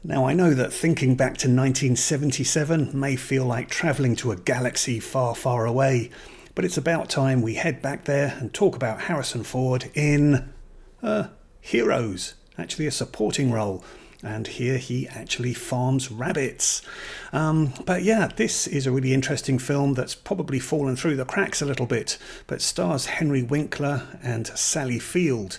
Now, I know that thinking back to 1977 may feel like travelling to a galaxy far, far away, but it's about time we head back there and talk about Harrison Ford in Heroes, actually a supporting role. And here he actually farms rabbits. But yeah, this is a really interesting film that's probably fallen through the cracks a little bit, but stars Henry Winkler and Sally Field.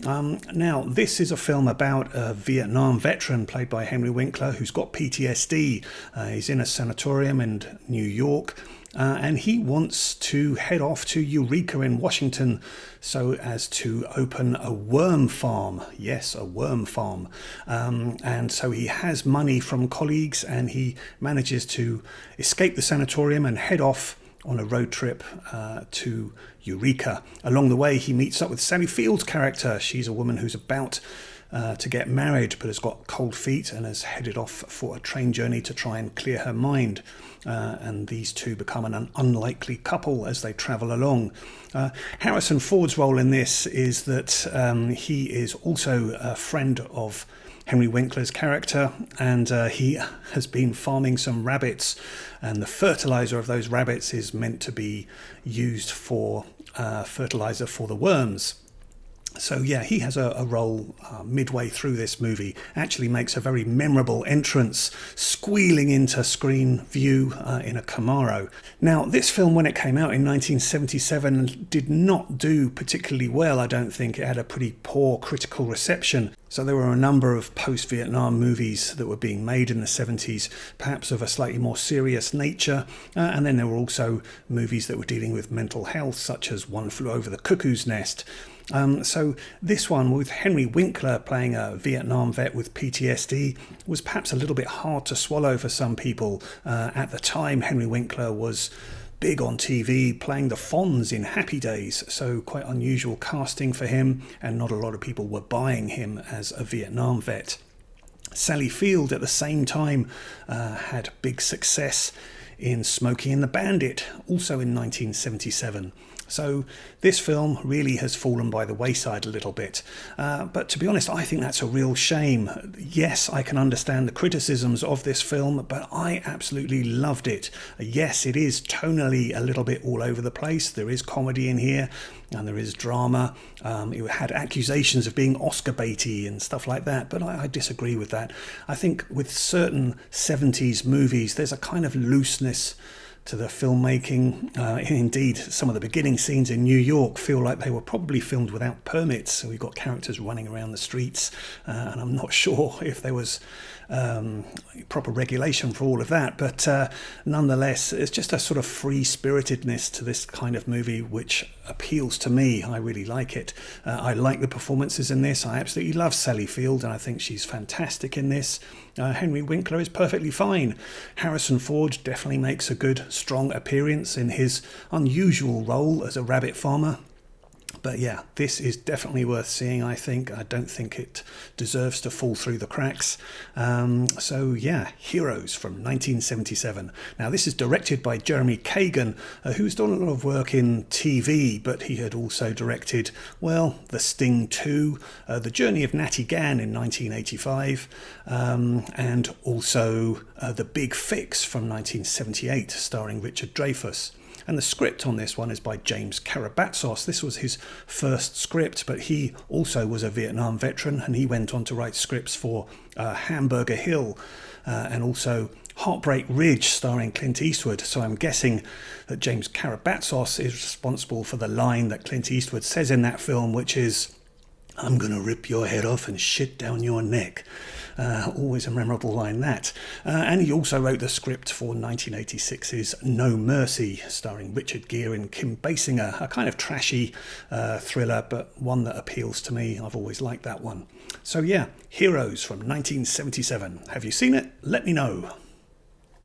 Now, this is a film about a Vietnam veteran played by Henry Winkler who's got PTSD. He's in a sanatorium in New York. And he wants to head off to Eureka in Washington so as to open a worm farm. Yes, a worm farm. And so he has money from colleagues and he manages to escape the sanatorium and head off on a road trip to Eureka. Along the way, he meets up with Sally Field's character. She's a woman who's about to get married but has got cold feet and has headed off for a train journey to try and clear her mind. And these two become an unlikely couple as they travel along. Harrison Ford's role in this is that he is also a friend of Henry Winkler's character, and he has been farming some rabbits, and the fertilizer of those rabbits is meant to be used for fertilizer for the worms. So yeah, he has a role midway through this movie, actually makes a very memorable entrance, squealing into screen view in a Camaro. Now, this film, when it came out in 1977, did not do particularly well, I don't think. It had a pretty poor critical reception. So there were a number of post-Vietnam movies that were being made in the 70s, perhaps of a slightly more serious nature. And then there were also movies that were dealing with mental health, such as One Flew Over the Cuckoo's Nest. So this one, with Henry Winkler playing a Vietnam vet with PTSD, was perhaps a little bit hard to swallow for some people. At the time, Henry Winkler was big on TV, playing the Fonz in Happy Days, so quite unusual casting for him, and not a lot of people were buying him as a Vietnam vet. Sally Field, at the same time, had big success in Smokey and the Bandit, also in 1977. So this film really has fallen by the wayside a little bit. But to be honest, I think that's a real shame. Yes, I can understand the criticisms of this film, but I absolutely loved it. Yes, it is tonally a little bit all over the place. There is comedy in here and there is drama. It had accusations of being Oscar baity and stuff like that, but I disagree with that. I think with certain 70s movies, there's a kind of looseness to the filmmaking. Indeed, some of the beginning scenes in New York feel like they were probably filmed without permits. So we've got characters running around the streets, and I'm not sure if there was proper regulation for all of that. But nonetheless, it's just a sort of free-spiritedness to this kind of movie which appeals to me. I really like it. I like the performances in this. I absolutely love Sally Field, and I think she's fantastic in this. Henry Winkler is perfectly fine. Harrison Ford definitely makes a good, strong appearance in his unusual role as a rabbit farmer. But yeah, this is definitely worth seeing, I think. I don't think it deserves to fall through the cracks. So yeah, Heroes from 1977. Now this is directed by Jeremy Kagan, who's done a lot of work in TV, but he had also directed, well, The Sting 2, The Journey of Natty Gann in 1985, and also The Big Fix from 1978, starring Richard Dreyfuss. And the script on this one is by James Karabatsos. This was his first script, but he also was a Vietnam veteran, and he went on to write scripts for Hamburger Hill and also Heartbreak Ridge, starring Clint Eastwood. So I'm guessing that James Karabatsos is responsible for the line that Clint Eastwood says in that film, which is, "I'm gonna rip your head off and shit down your neck." Always a memorable line, that. And he also wrote the script for 1986's No Mercy, starring Richard Gere and Kim Basinger, a kind of trashy thriller, but one that appeals to me. I've always liked that one. So yeah, Heroes from 1977. Have you seen it? Let me know.